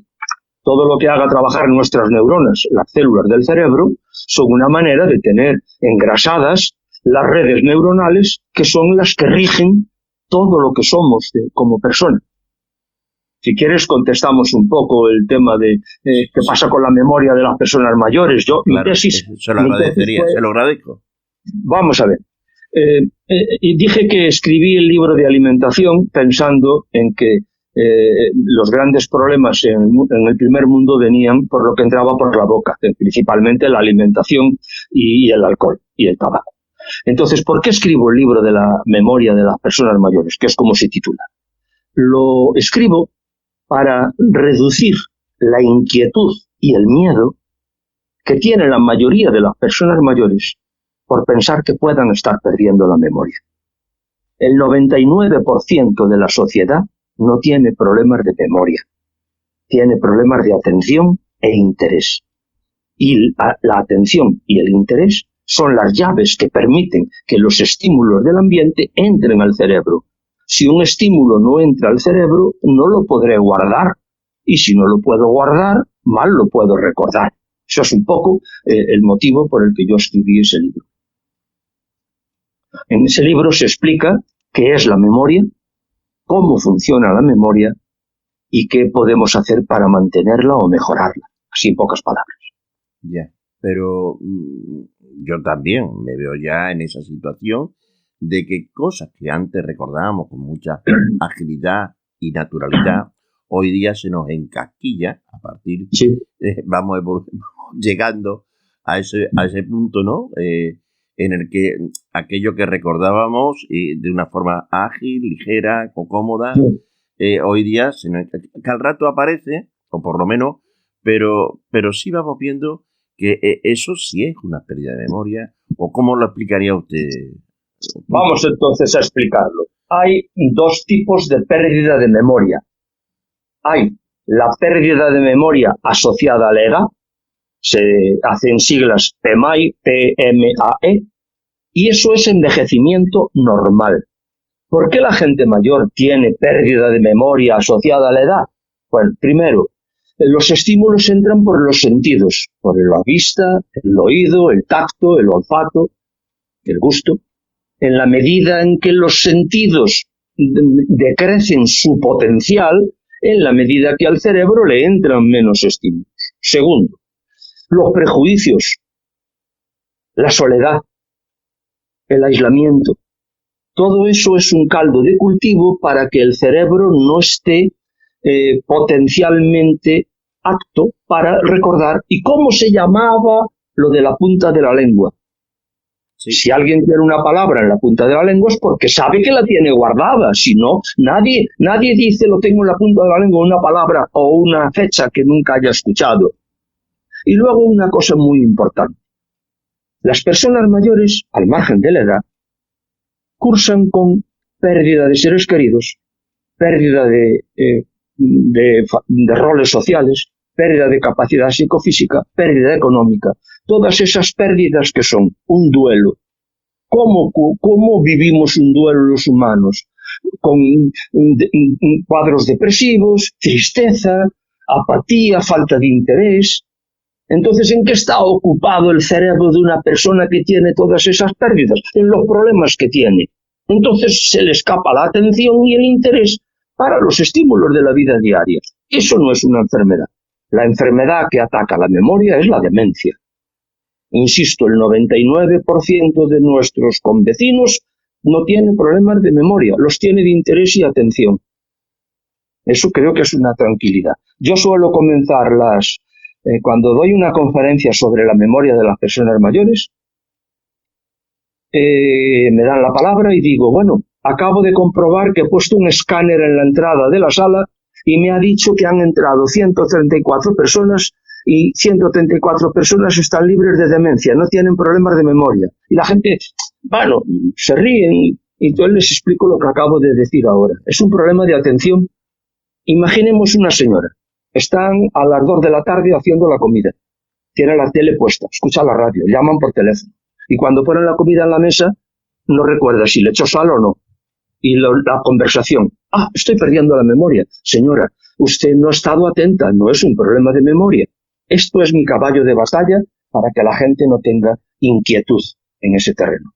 todo lo que haga trabajar nuestras neuronas, las células del cerebro, son una manera de tener engrasadas las redes neuronales que son las que rigen todo lo que somos como personas. Si quieres, contestamos un poco el tema de qué pasa con la memoria de las personas mayores. Yo, claro, mi tesis... Se lo agradecería, se lo agradezco. Vamos a ver. Dije que escribí el libro de alimentación pensando en que los grandes problemas en el primer mundo venían por lo que entraba por la boca, principalmente la alimentación y el alcohol y el tabaco. Entonces, ¿por qué escribo el libro de la memoria de las personas mayores? Que es como se titula. Lo escribo para reducir la inquietud y el miedo que tiene la mayoría de las personas mayores por pensar que puedan estar perdiendo la memoria. El 99% de la sociedad no tiene problemas de memoria, tiene problemas de atención e interés. Y la atención y el interés son las llaves que permiten que los estímulos del ambiente entren al cerebro. Si un estímulo no entra al cerebro, no lo podré guardar. Y si no lo puedo guardar, mal lo puedo recordar. Eso es un poco el motivo por el que yo escribí ese libro. En ese libro se explica qué es la memoria, cómo funciona la memoria y qué podemos hacer para mantenerla o mejorarla. Así en pocas palabras. Ya, pero yo también me veo ya en esa situación de que cosas que antes recordábamos con mucha agilidad y naturalidad, hoy día se nos encasquilla a partir, vamos llegando a ese punto, ¿no? En el que aquello que recordábamos de una forma ágil, ligera, cómoda, hoy día, que al rato aparece, o por lo menos, pero sí vamos viendo que eso sí es una pérdida de memoria, o cómo lo explicaría usted. Vamos entonces a explicarlo. Hay dos tipos de pérdida de memoria. Hay la pérdida de memoria asociada a la edad, se hacen siglas PMAE, PMAE, y eso es envejecimiento normal. ¿Por qué la gente mayor tiene pérdida de memoria asociada a la edad? Bueno, primero, los estímulos entran por los sentidos, por la vista, el oído, el tacto, el olfato, el gusto. En la medida en que los sentidos decrecen su potencial, en la medida que al cerebro le entran menos estímulos. Segundo, los prejuicios, la soledad, el aislamiento. Todo eso es un caldo de cultivo para que el cerebro no esté potencialmente apto para recordar. ¿Y cómo se llamaba lo de la punta de la lengua? Sí. Si alguien tiene una palabra en la punta de la lengua es porque sabe que la tiene guardada. Si no, nadie dice lo tengo en la punta de la lengua, una palabra o una fecha que nunca haya escuchado. Y luego una cosa muy importante. Las personas mayores, al margen de la edad, cursan con pérdida de seres queridos, pérdida de roles sociales, pérdida de capacidad psicofísica, pérdida económica. Todas esas pérdidas que son un duelo. ¿Cómo vivimos un duelo los humanos? Con cuadros depresivos, tristeza, apatía, falta de interés. Entonces, ¿en qué está ocupado el cerebro de una persona que tiene todas esas pérdidas? En los problemas que tiene. Entonces se le escapa la atención y el interés para los estímulos de la vida diaria. Eso no es una enfermedad. La enfermedad que ataca la memoria es la demencia. Insisto, el 99% de nuestros convecinos no tiene problemas de memoria, los tiene de interés y atención. Eso creo que es una tranquilidad. Yo suelo comenzar cuando doy una conferencia sobre la memoria de las personas mayores, me dan la palabra y digo, bueno, acabo de comprobar que he puesto un escáner en la entrada de la sala y me ha dicho que han entrado 134 personas y 134 personas están libres de demencia, no tienen problemas de memoria. Y la gente, bueno, se ríen y entonces les explico lo que acabo de decir ahora. Es un problema de atención. Imaginemos una señora, están a las 2 de la tarde haciendo la comida, tiene la tele puesta, escucha la radio, llaman por teléfono y cuando ponen la comida en la mesa no recuerda si le echó sal o no. Y la conversación, estoy perdiendo la memoria. Señora, usted no ha estado atenta, no es un problema de memoria. Esto es mi caballo de batalla para que la gente no tenga inquietud en ese terreno.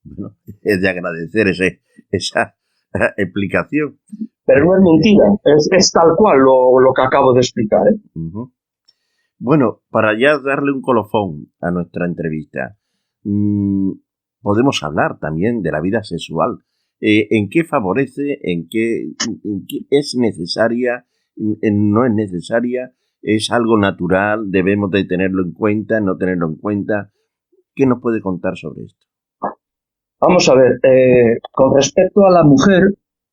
Bueno, es de agradecer esa explicación. Pero no es mentira, es tal cual lo que acabo de explicar. Uh-huh. Bueno, para ya darle un colofón a nuestra entrevista, podemos hablar también de la vida sexual. ¿En qué favorece? ¿En qué es necesaria? ¿No es necesaria? ¿Es algo natural? ¿Debemos de tenerlo en cuenta? ¿No tenerlo en cuenta? ¿Qué nos puede contar sobre esto? Vamos a ver, con respecto a la mujer,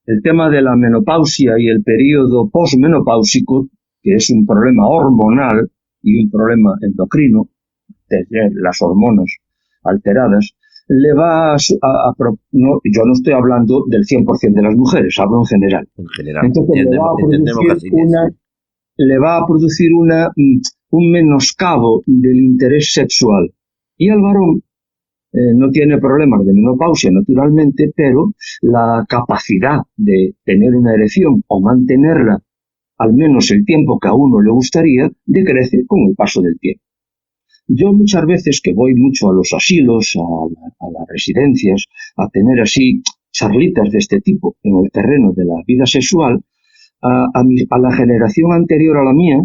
el tema de la menopausia y el periodo posmenopáusico, que es un problema hormonal y un problema endocrino, de las hormonas alteradas, le va yo no estoy hablando del 100% de las mujeres, hablo en general. En general, entonces le va a producir un menoscabo del interés sexual. Y al varón no tiene problemas de menopausia naturalmente, pero la capacidad de tener una erección o mantenerla al menos el tiempo que a uno le gustaría, decrece con el paso del tiempo. Yo muchas veces que voy mucho a los asilos, a las residencias, a tener así charlitas de este tipo en el terreno de la vida sexual, a la generación anterior a la mía,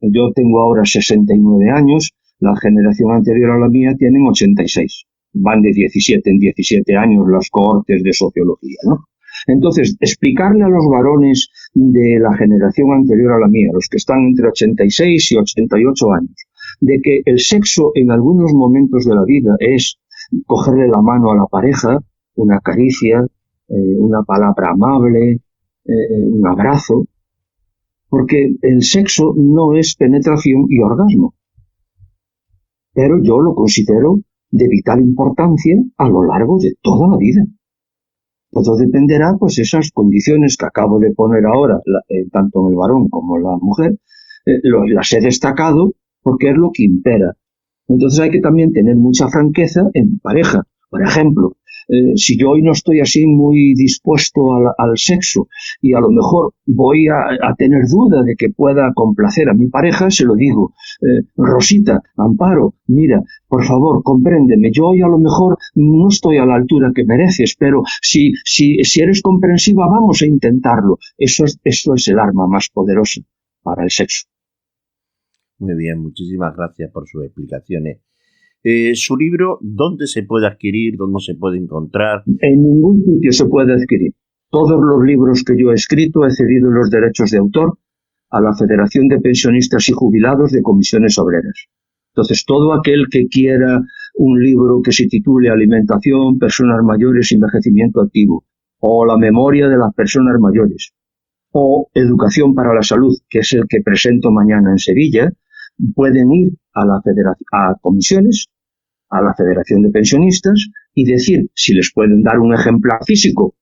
yo tengo ahora 69 años, la generación anterior a la mía tienen 86. Van de 17 en 17 años las cohortes de sociología, ¿no? Entonces, explicarle a los varones de la generación anterior a la mía, los que están entre 86 y 88 años, de que el sexo en algunos momentos de la vida es cogerle la mano a la pareja, una caricia, una palabra amable, un abrazo, porque el sexo no es penetración y orgasmo, pero yo lo considero de vital importancia a lo largo de toda la vida. Todo dependerá, pues, esas condiciones que acabo de poner ahora, tanto en el varón como en la mujer, las he destacado porque es lo que impera. Entonces hay que también tener mucha franqueza en pareja. Por ejemplo, si yo hoy no estoy así muy dispuesto al sexo y a lo mejor voy a tener duda de que pueda complacer a mi pareja, se lo digo, Rosita, Amparo, mira, por favor, compréndeme, yo hoy a lo mejor no estoy a la altura que mereces, pero si eres comprensiva, vamos a intentarlo. Eso es el arma más poderosa para el sexo. Muy bien, muchísimas gracias por sus explicaciones. Su libro, ¿dónde se puede adquirir? ¿Dónde se puede encontrar? En ningún sitio se puede adquirir. Todos los libros que yo he escrito he cedido los derechos de autor a la Federación de Pensionistas y Jubilados de Comisiones Obreras. Entonces, todo aquel que quiera un libro que se titule Alimentación, Personas Mayores y Envejecimiento Activo, o La Memoria de las Personas Mayores, o Educación para la Salud, que es el que presento mañana en Sevilla, pueden ir a comisiones, a la Federación de Pensionistas, y decir si les pueden dar un ejemplar físico,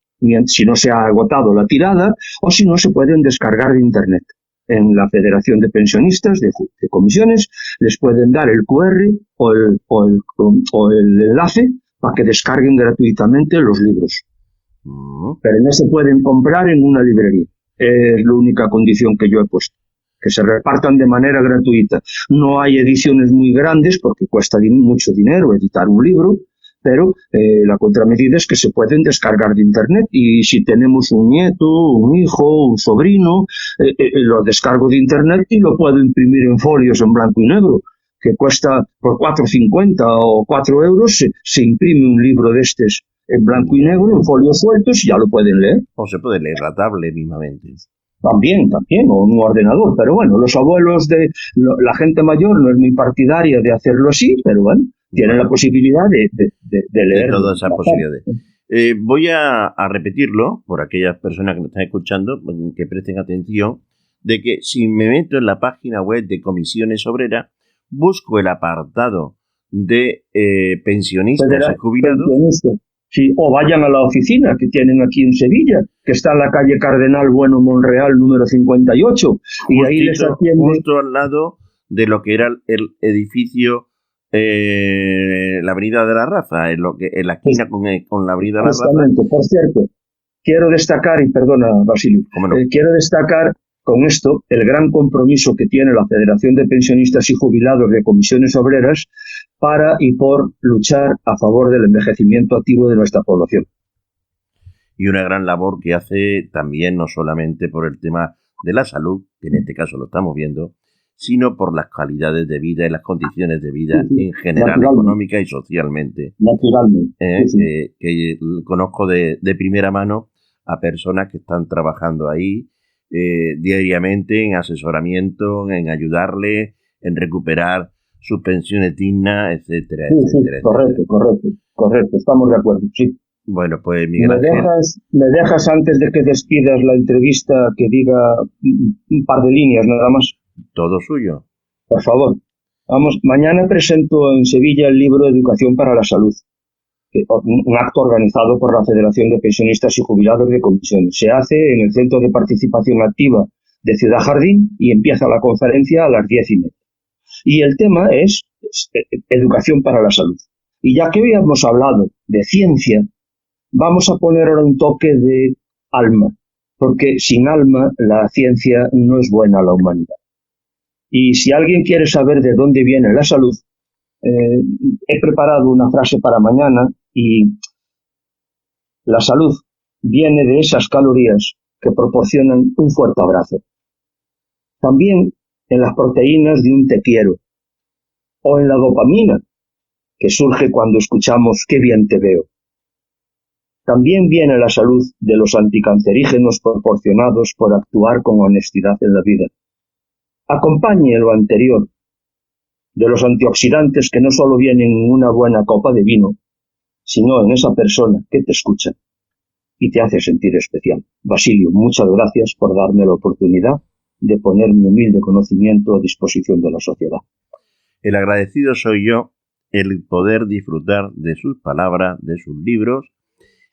si no se ha agotado la tirada, o si no se pueden descargar de Internet. En la Federación de Pensionistas de Comisiones les pueden dar el QR o el enlace para que descarguen gratuitamente los libros. Pero no se pueden comprar en una librería. Es la única condición que yo he puesto, que se repartan de manera gratuita. No hay ediciones muy grandes porque cuesta mucho dinero editar un libro, pero la contramedida es que se pueden descargar de Internet, y si tenemos un nieto, un hijo, un sobrino, lo descargo de Internet y lo puedo imprimir en folios en blanco y negro, que cuesta por 4,50 o 4 euros, se imprime un libro de estos en blanco y negro, en folios sueltos, y ya lo pueden leer. O se puede leer la tablet mismamente. También, o un ordenador, pero bueno, los abuelos la gente mayor no es muy partidaria de hacerlo así, pero bueno, tienen la posibilidad de leer. De todas esas posibilidades. Voy a repetirlo por aquellas personas que nos están escuchando, que presten atención, de que si me meto en la página web de Comisiones Obreras, busco el apartado de pensionistas y jubilados. Sí, o vayan a la oficina que tienen aquí en Sevilla, que está en la calle Cardenal Bueno Monreal número 58, y ahí les atiende. Justo al lado de lo que era el edificio, la Avenida de la Raza, en la esquina con la Avenida de la Raza. Por cierto, quiero destacar, y perdona, Basilio, ¿Cómo no? Quiero destacar con esto el gran compromiso que tiene la Federación de Pensionistas y Jubilados de Comisiones Obreras para y por luchar a favor del envejecimiento activo de nuestra población. Y una gran labor que hace también, no solamente por el tema de la salud, que en este caso lo estamos viendo, sino por las calidades de vida y las condiciones de vida en general, económica y socialmente. Naturalmente. Que conozco de primera mano a personas que están trabajando ahí diariamente en asesoramiento, en ayudarle, en recuperar sus pensiones dignas, etcétera, etcétera. Correcto, estamos de acuerdo, sí. Bueno, pues Miguel Ángel. ¿Me dejas antes de que despidas la entrevista que diga un par de líneas nada más? Todo suyo. Por favor. Vamos, mañana presento en Sevilla el libro Educación para la Salud, un acto organizado por la Federación de Pensionistas y Jubilados de Comisiones. Se hace en el Centro de Participación Activa de Ciudad Jardín y empieza la conferencia a las 10:30. Y el tema es Educación para la Salud. Y ya que hoy hemos hablado de ciencia, vamos a poner ahora un toque de alma, porque sin alma la ciencia no es buena a la humanidad. Y si alguien quiere saber de dónde viene la salud, he preparado una frase para mañana, y la salud viene de esas calorías que proporcionan un fuerte abrazo. También en las proteínas de un te quiero, o en la dopamina, que surge cuando escuchamos qué bien te veo. También viene la salud de los anticancerígenos proporcionados por actuar con honestidad en la vida. Acompañe lo anterior de los antioxidantes que no solo vienen en una buena copa de vino, sino en esa persona que te escucha. y te hace sentir especial. Basilio, muchas gracias por darme la oportunidad de poner mi humilde conocimiento a disposición de la sociedad. El agradecido soy yo, el poder disfrutar de sus palabras, de sus libros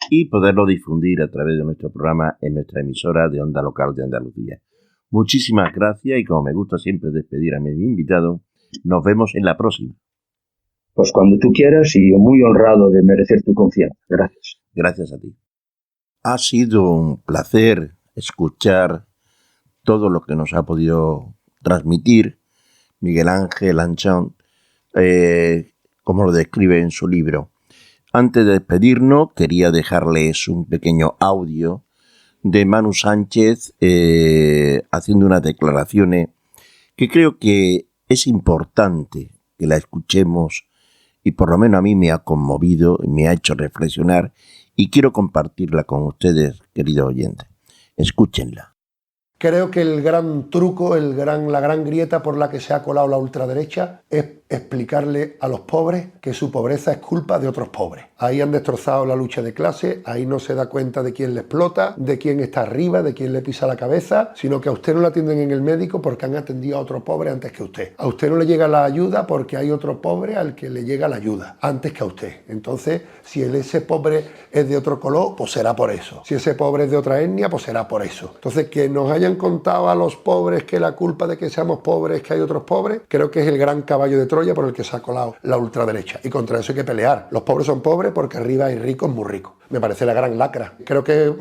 y poderlo difundir a través de nuestro programa en nuestra emisora de Onda Local de Andalucía. Muchísimas gracias y como me gusta siempre despedir a mi invitado, nos vemos en la próxima. Pues cuando tú quieras y yo muy honrado de merecer tu confianza. Gracias. Gracias a ti. Ha sido un placer escuchar todo lo que nos ha podido transmitir Miguel Ángel Anchón, como lo describe en su libro. Antes de despedirnos, quería dejarles un pequeño audio de Manu Sánchez haciendo unas declaraciones que creo que es importante que la escuchemos y por lo menos a mí me ha conmovido, me ha hecho reflexionar y quiero compartirla con ustedes, queridos oyentes. Escúchenla. Creo que el gran truco, la gran grieta por la que se ha colado la ultraderecha es explicarle a los pobres que su pobreza es culpa de otros pobres. Ahí han destrozado la lucha de clase, ahí no se da cuenta de quién le explota, de quién está arriba, de quién le pisa la cabeza, sino que a usted no le atienden en el médico porque han atendido a otro pobre antes que usted. A usted no le llega la ayuda porque hay otro pobre al que le llega la ayuda antes que a usted. Entonces, si ese pobre es de otro color, pues será por eso. Si ese pobre es de otra etnia, pues será por eso. Entonces, que nos hayan contado a los pobres que la culpa de que seamos pobres es que hay otros pobres, creo que es el gran caballo de Troya por el que se ha colado la ultraderecha. Y contra eso hay que pelear. Los pobres son pobres porque arriba hay ricos muy ricos. Me parece la gran lacra. Creo que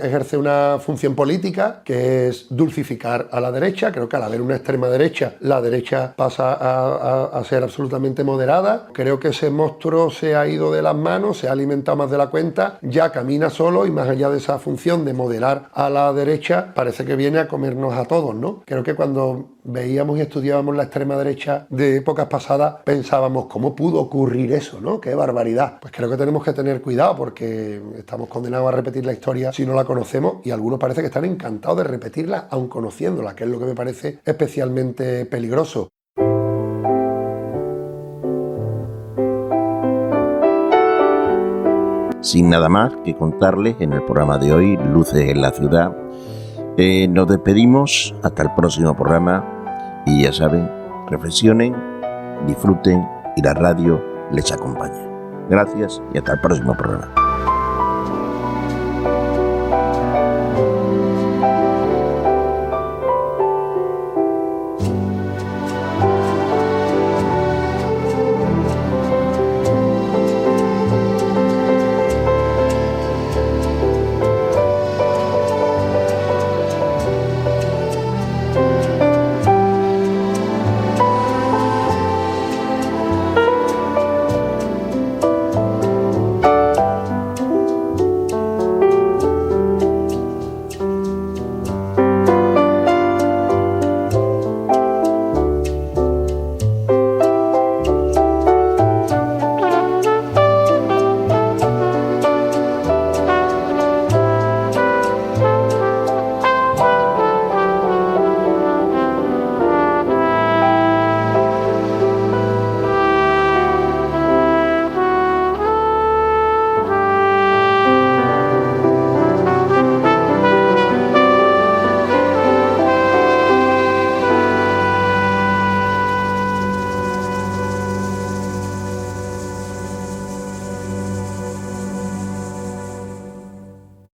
ejerce una función política que es dulcificar a la derecha. Creo que al haber una extrema derecha, la derecha pasa a ser absolutamente moderada. Creo que ese monstruo se ha ido de las manos, se ha alimentado más de la cuenta, ya camina solo y más allá de esa función de moderar a la derecha, parece que viene a comernos a todos, ¿no? Creo que cuando veíamos y estudiábamos la extrema derecha de épocas pasadas, pensábamos, ¿cómo pudo ocurrir eso, no? ¡Qué barbaridad! Pues creo que tenemos que tener cuidado porque estamos condenados a repetir la historia si no la conocemos y algunos parece que están encantados de repetirla aun conociéndola, que es lo que me parece especialmente peligroso. Sin nada más que contarles en el programa de hoy, Luces en la Ciudad, nos despedimos hasta el próximo programa y ya saben, reflexionen, disfruten y la radio les acompaña. Gracias y hasta el próximo programa.